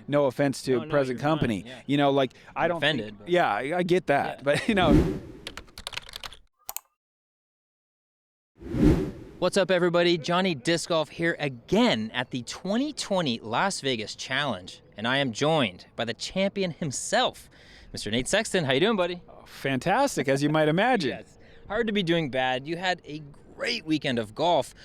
No offense to No, present you're fine, company. yeah. You know, like I I'm don't offended, think, but- yeah, I get that. Yeah. But, you know. What's up, everybody? Johnny Disc Golf here again at the 2020 Las Vegas Challenge, and I am joined by the champion himself, Mr. Nate Sexton. How you doing, buddy? Fantastic, as you might imagine. Yes. Hard to be doing bad. You had a great weekend of golf.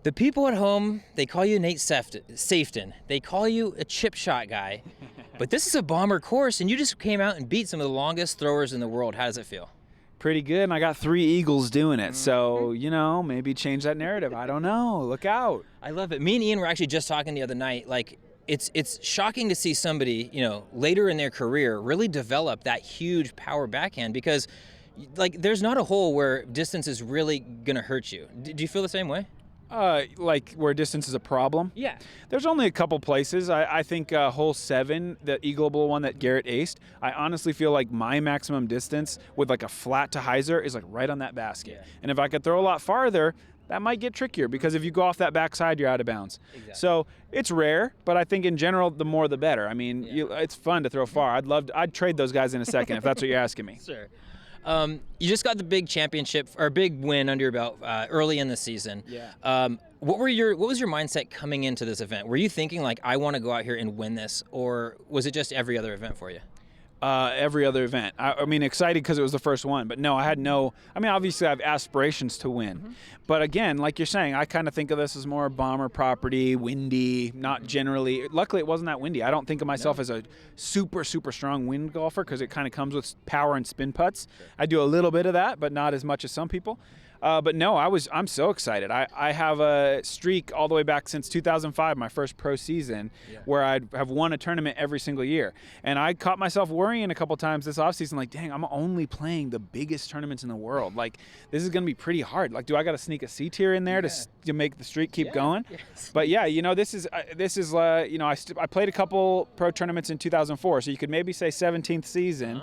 The people at home, they call you Nate Safton. They call you a chip shot guy. But this is a bomber course, and you just came out and beat some of the longest throwers in the world. How does it feel? Pretty good, and I got 3 eagles doing it. So, you know, maybe change that narrative. I don't know. Look out. I love it. Me and Ian were actually just talking the other night. Like, it's shocking to see somebody, you know, later in their career really develop that huge power backhand because, like, there's not a hole where distance is really going to hurt you. Do you feel the same way? Like where distance is a problem? Yeah. There's only a couple places. I think hole 7, the eagleable one that Garrett aced, I honestly feel like my maximum distance with like a flat to hyzer is like right on that basket. Yeah. And if I could throw a lot farther, that might get trickier because if you go off that backside, you're out of bounds. Exactly. So it's rare, but I think in general, the more the better. I mean, it's fun to throw far. I'd trade those guys in a second if that's what you're asking me. Sure. You just got the big championship or big win under your belt early in the season. Yeah. What was your mindset coming into this event? Were you thinking like, I want to go out here and win this, or was it just every other event for you? Every other event. I mean, excited because it was the first one, but no, obviously I have aspirations to win. But again, like you're saying, I kind of think of this as more bomber property, windy, not generally. Luckily, it wasn't that windy. I don't think of myself as a super, super strong wind golfer because it kind of comes with power and spin putts. I do a little bit of that, but not as much as some people. But no, I'm so excited. I have a streak all the way back since 2005, my first pro season, where I have won a tournament every single year. And I caught myself worrying a couple times this offseason, like, dang, I'm only playing the biggest tournaments in the world. Like, this is going to be pretty hard. Like, do I got to sneak a C tier in there to make the streak keep going? Yes. But yeah, you know, this is you know, I played a couple pro tournaments in 2004, so you could maybe say 17th season.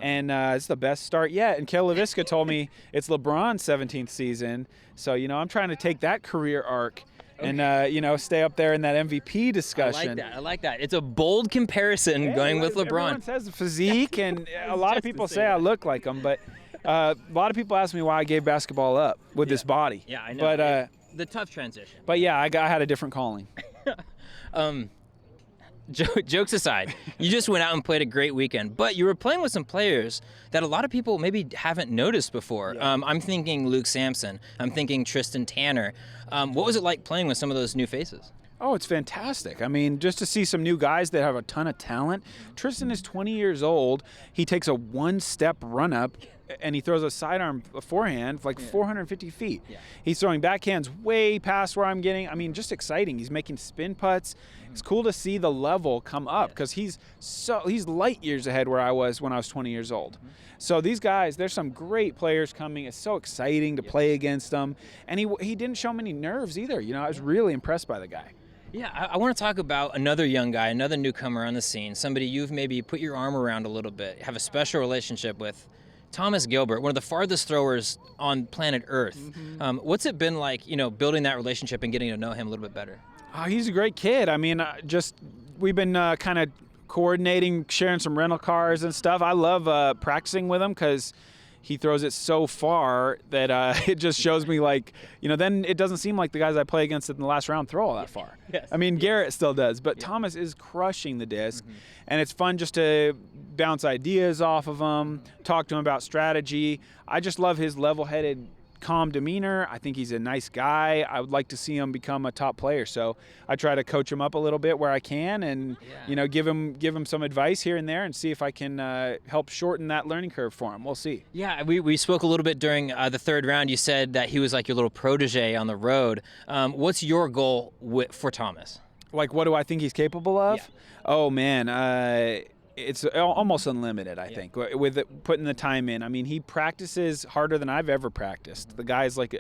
And it's the best start yet. And Kel LaVisca told me it's LeBron's 17th season. So, you know, I'm trying to take that career arc and, you know, stay up there in that MVP discussion. I like that. It's a bold comparison going with LeBron. Everyone says physique, and a lot of people say I look like him. But a lot of people ask me why I gave basketball up with this body. Yeah, I know. But, the tough transition. But yeah, I had a different calling. Jokes aside, you just went out and played a great weekend, but you were playing with some players that a lot of people maybe haven't noticed before. Yeah. I'm thinking Luke Sampson. I'm thinking Tristan Tanner. What was it like playing with some of those new faces? Oh, it's fantastic. I mean, just to see some new guys that have a ton of talent. Tristan is 20 years old. He takes a one-step run-up, and he throws a sidearm forehand like 450 feet. Yeah. He's throwing backhands way past where I'm getting. I mean, just exciting. He's making spin putts. It's cool to see the level come up because he's light years ahead where I was when I was 20 years old. So these guys, there's some great players coming. It's so exciting to play against them. And he didn't show many nerves either. You know, I was really impressed by the guy. Yeah, I want to talk about another young guy, another newcomer on the scene, somebody you've maybe put your arm around a little bit, have a special relationship with. Thomas Gilbert, one of the farthest throwers on planet Earth. What's it been like, you know, building that relationship and getting to know him a little bit better? He's a great kid. I mean, we've been kind of coordinating, sharing some rental cars and stuff. I love practicing with him because he throws it so far that it just shows me, like, you know, then it doesn't seem like the guys I play against in the last round throw all that far. Yes. I mean, Garrett still does, but Thomas is crushing the disc, and it's fun just to bounce ideas off of him, talk to him about strategy. I just love his level-headed, calm demeanor. I think he's a nice guy. I would like to see him become a top player. So I try to coach him up a little bit where I can, and you know, give him some advice here and there, and see if I can help shorten that learning curve for him. We'll see. Yeah, we spoke a little bit during the third round. You said that he was like your little protege on the road. What's your goal for Thomas? Like, what do I think he's capable of? Yeah. Oh man, it's almost unlimited, I think, with putting the time in. I mean, he practices harder than I've ever practiced. The guy's like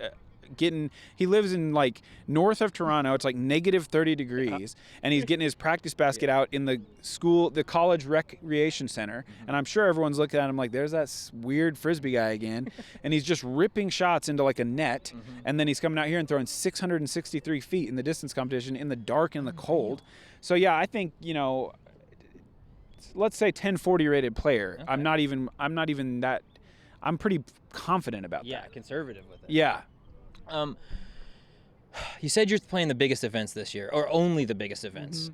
he lives in like north of Toronto. It's like negative 30 degrees, and he's getting his practice basket out in the college recreation center. And I'm sure everyone's looking at him like, there's that weird Frisbee guy again. And he's just ripping shots into like a net. And then he's coming out here and throwing 663 feet in the distance competition in the dark and the cold. So yeah, I think, let's say 1040 rated player. Okay. I'm not even that. I'm pretty confident about that. Yeah, conservative with it. Yeah. You said you're playing the biggest events this year, or only the biggest events.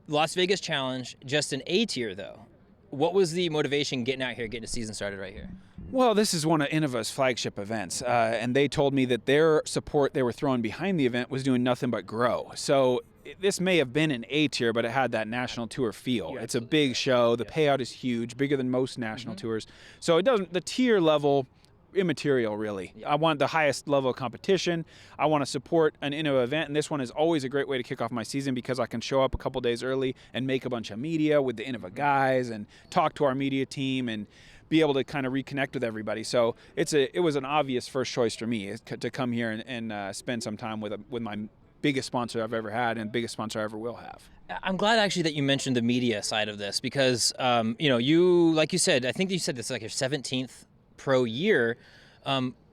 Las Vegas Challenge, just an A tier though. What was the motivation getting out here, getting a season started right here? Well, this is one of Innova's flagship events, and they told me that their support they were throwing behind the event was doing nothing but grow. So this may have been an A tier, but it had that national tour feel. It's a big show. The payout is huge, bigger than most national tours. So it doesn't. The tier level, immaterial really. I want the highest level of competition. I want to support an Innova event, and this one is always a great way to kick off my season because I can show up a couple days early and make a bunch of media with the Innova guys and talk to our media team and be able to kind of reconnect with everybody. So it was an obvious first choice for me to come here and spend some time with my biggest sponsor I've ever had and biggest sponsor I ever will have. I'm glad actually that you mentioned the media side of this because you, like you said, I think you said this is like your 17th pro year.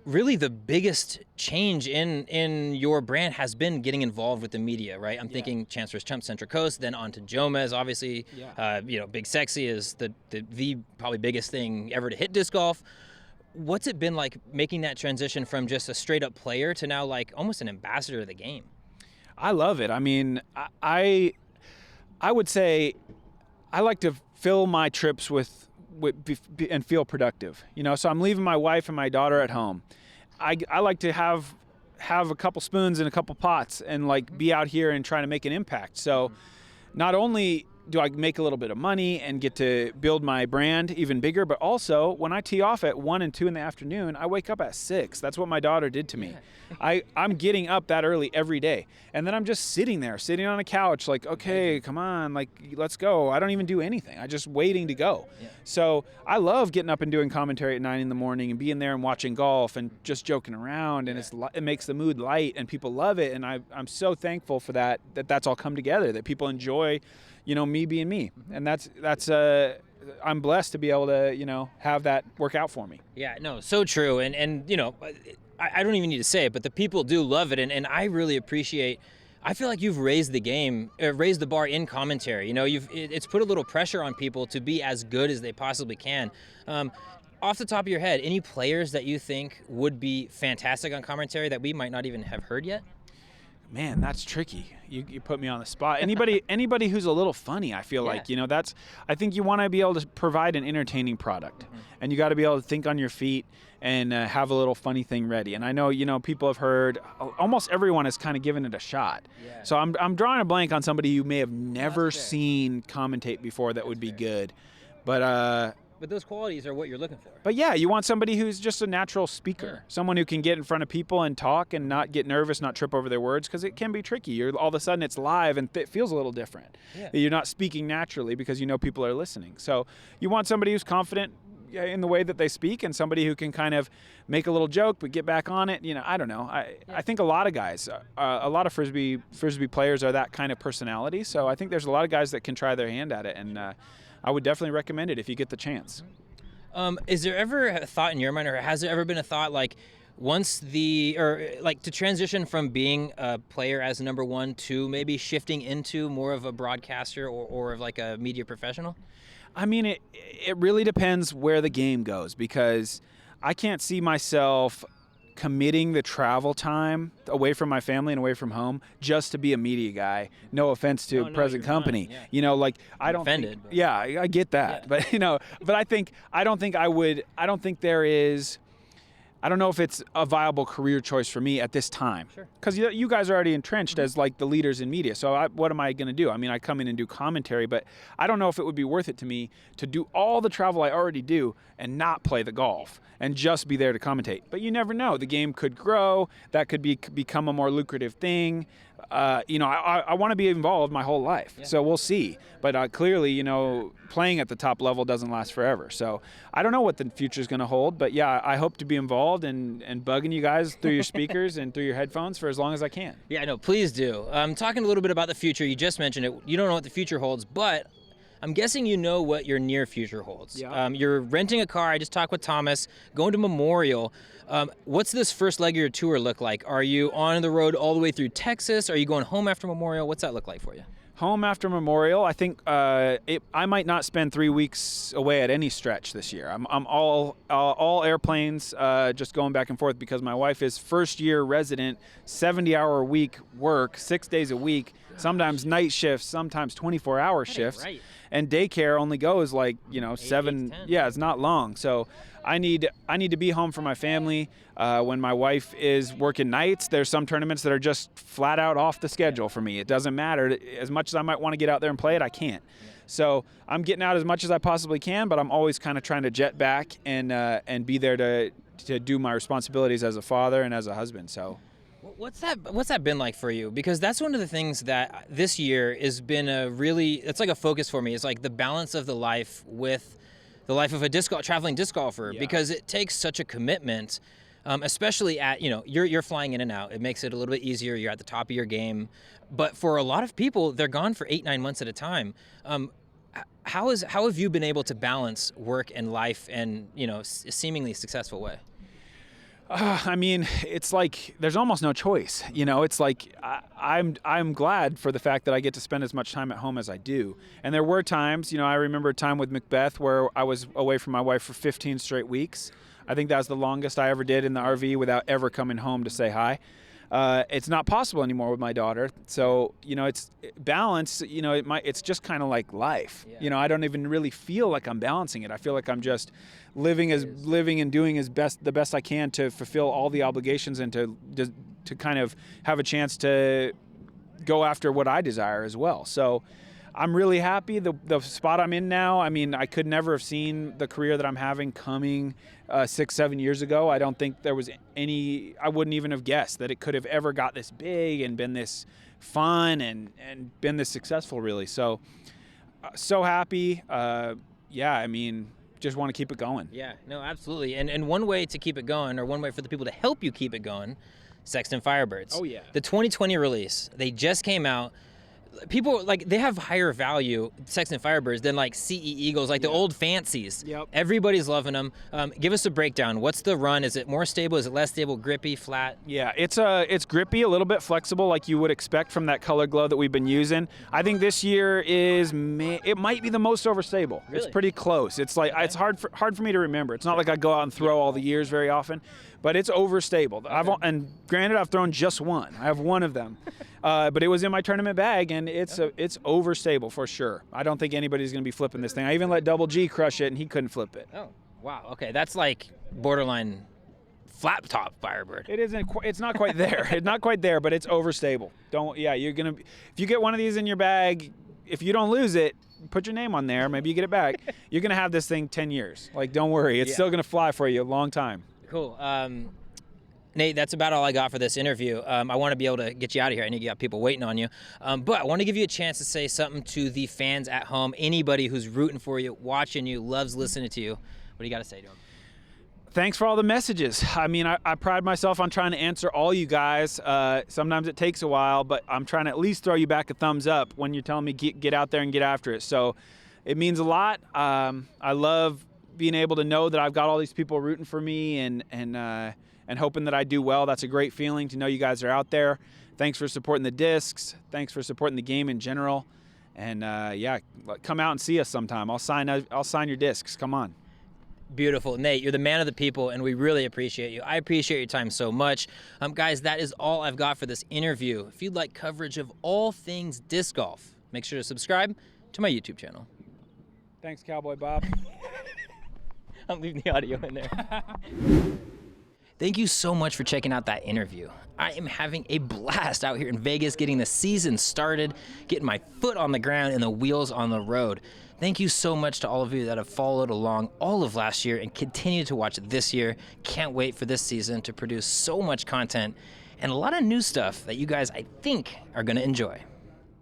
Really the biggest change in your brand has been getting involved with the media, right? I'm thinking Chancellor's Chump Central Coast, then on to Jomez, obviously. Big Sexy is the probably biggest thing ever to hit disc golf. What's it been like making that transition from just a straight up player to now like almost an ambassador of the game? I love it. I mean, I would say I like to fill my trips with and feel productive. So I'm leaving my wife and my daughter at home. I like to have a couple spoons and a couple pots and like be out here and trying to make an impact. So not only do I make a little bit of money and get to build my brand even bigger, but also when I tee off at 1 and 2 in the afternoon, I wake up at 6. That's what my daughter did to me. I'm getting up that early every day. And then I'm just sitting on a couch like, okay, come on, like, let's go. I don't even do anything. I'm just waiting to go. So I love getting up and doing commentary at 9 in the morning and being there and watching golf and just joking around. And it makes the mood light and people love it. And I'm so thankful for that's all come together, that people enjoy me being me. And that's I'm blessed to be able to, have that work out for me. Yeah, no, so true. And I don't even need to say it, but the people do love it. And I really appreciate, I feel like you've raised the bar in commentary. It's put a little pressure on people to be as good as they possibly can. Off the top of your head, any players that you think would be fantastic on commentary that we might not even have heard yet? Man, that's tricky. You put me on the spot. Anybody who's a little funny, I feel like, I think you want to be able to provide an entertaining product, and you got to be able to think on your feet and have a little funny thing ready. And I know, people have heard, almost everyone has kind of given it a shot. Yeah. So I'm drawing a blank on somebody you may have never seen commentate before that would be good. But those qualities are what you're looking for. But yeah, you want somebody who's just a natural speaker, someone who can get in front of people and talk and not get nervous, not trip over their words, because it can be tricky. All of a sudden it's live and it feels a little different. Yeah. You're not speaking naturally because people are listening. So you want somebody who's confident in the way that they speak and somebody who can kind of make a little joke but get back on it. I don't know. I think a lot of guys, a lot of Frisbee players are that kind of personality. So I think there's a lot of guys that can try their hand at it, and I would definitely recommend it if you get the chance. Is there ever a thought in your mind, or has there ever been a thought like to transition from being a player as number one to maybe shifting into more of a broadcaster or of like a media professional? I mean, it really depends where the game goes, because I can't see myself committing the travel time away from my family and away from home just to be a media guy. No offense to present company. Fine, I don't offended. Think, I get that. Yeah. But I don't know if it's a viable career choice for me at this time. Sure. Because you guys are already entrenched as like the leaders in media. So what am I going to do? I mean, I come in and do commentary, but I don't know if it would be worth it to me to do all the travel I already do and not play the golf and just be there to commentate. But you never know. The game could grow. That could become a more lucrative thing. I want to be involved my whole life. Yeah. So we'll see. But clearly, playing at the top level doesn't last forever. So I don't know what the future is going to hold. But yeah, I hope to be involved and bugging you guys through your speakers and through your headphones for as long as I can. Yeah, no, please do. Talking a little bit about the future, you just mentioned it. You don't know what the future holds, but I'm guessing you know what your near future holds. Yeah. You're renting a car. I just talked with Thomas, going to Memorial. What's this first leg of your tour look like? Are you on the road all the way through Texas? Are you going home after Memorial? What's that look like for you? Home after Memorial. I think I might not spend 3 weeks away at any stretch this year. I'm all airplanes, just going back and forth because my wife is first-year resident, 70-hour a week work, 6 days a week, sometimes night shifts, sometimes 24-hour shifts. Right. And daycare only goes 7. Yeah, it's not long. So I need to be home for my family. When my wife is working nights, there's some tournaments that are just flat out off the schedule for me. It doesn't matter. As much as I might want to get out there and play it, I can't. So I'm getting out as much as I possibly can, but I'm always kind of trying to jet back and be there to do my responsibilities as a father and as a husband. So. What's that been like for you? Because that's one of the things that this year has been it's like a focus for me. It's like the balance of the life with the life of a traveling disc golfer, because it takes such a commitment, especially at, you're flying in and out. It makes it a little bit easier. You're at the top of your game. But for a lot of people, they're gone for 8-9 months at a time. How have you been able to balance work and life in, a seemingly successful way? It's like there's almost no choice. It's like I'm glad for the fact that I get to spend as much time at home as I do. And there were times, I remember a time with Macbeth where I was away from my wife for 15 straight weeks. I think that's the longest I ever did in the RV without ever coming home to say hi. It's not possible anymore with my daughter. So, it's balance, it's just kind of like life. Yeah. I don't even really feel like I'm balancing it. I feel like I'm just living and doing the best I can to fulfill all the obligations and to kind of have a chance to go after what I desire as well. So I'm really happy the spot I'm in now. I could never have seen the career that I'm having coming 6-7 years ago. I don't think there was I wouldn't even have guessed that it could have ever got this big and been this fun and been this successful, really. So happy. Just want to keep it going. Yeah, no, absolutely. And one way to keep it going, or one way for the people to help you keep it going, Sexton Firebirds. Oh, yeah. The 2020 release, they just came out. People, they have higher value, Sexton Firebirds, than CE Eagles, the old fancies. Yep. Everybody's loving them. Give us a breakdown. What's the run? Is it more stable? Is it less stable? Grippy? Flat? Yeah, it's grippy, a little bit flexible, like you would expect from that color glow that we've been using. I think this year it might be the most overstable. Really? It's pretty close. It's it's hard for me to remember. It's not like I go out and throw all the years very often, but it's overstable. Okay. And granted, I've thrown just one. I have one of them. But it was in my tournament bag, and it's overstable for sure. I don't think anybody's going to be flipping this thing. I even let Double G crush it, and he couldn't flip it. Oh, wow. Okay, that's borderline flat top Firebird. It isn't. It's not quite there. It's not quite there, but it's overstable. You're gonna. If you get one of these in your bag, if you don't lose it, put your name on there. Maybe you get it back. You're gonna have this thing 10 years. Don't worry. It's still gonna fly for you a long time. Cool. Nate, that's about all I got for this interview. I want to be able to get you out of here. I know you got people waiting on you. But I want to give you a chance to say something to the fans at home, anybody who's rooting for you, watching you, loves listening to you. What do you got to say to them? Thanks for all the messages. I pride myself on trying to answer all you guys. Sometimes it takes a while, but I'm trying to at least throw you back a thumbs up when you're telling me get out there and get after it. So it means a lot. I love being able to know that I've got all these people rooting for me and hoping that I do well. That's a great feeling to know you guys are out there. Thanks for supporting the discs. Thanks for supporting the game in general. And come out and see us sometime. I'll sign your discs. Come on. Beautiful. Nate, you're the man of the people, and we really appreciate you. I appreciate your time so much. Guys, that is all I've got for this interview. If you'd like coverage of all things disc golf, make sure to subscribe to my YouTube channel. Thanks, Cowboy Bob. I'm leaving the audio in there. Thank you so much for checking out that interview. I am having a blast out here in Vegas, getting the season started, getting my foot on the ground and the wheels on the road. Thank you so much to all of you that have followed along all of last year and continue to watch this year. Can't wait for this season to produce so much content and a lot of new stuff that you guys, I think, are going to enjoy.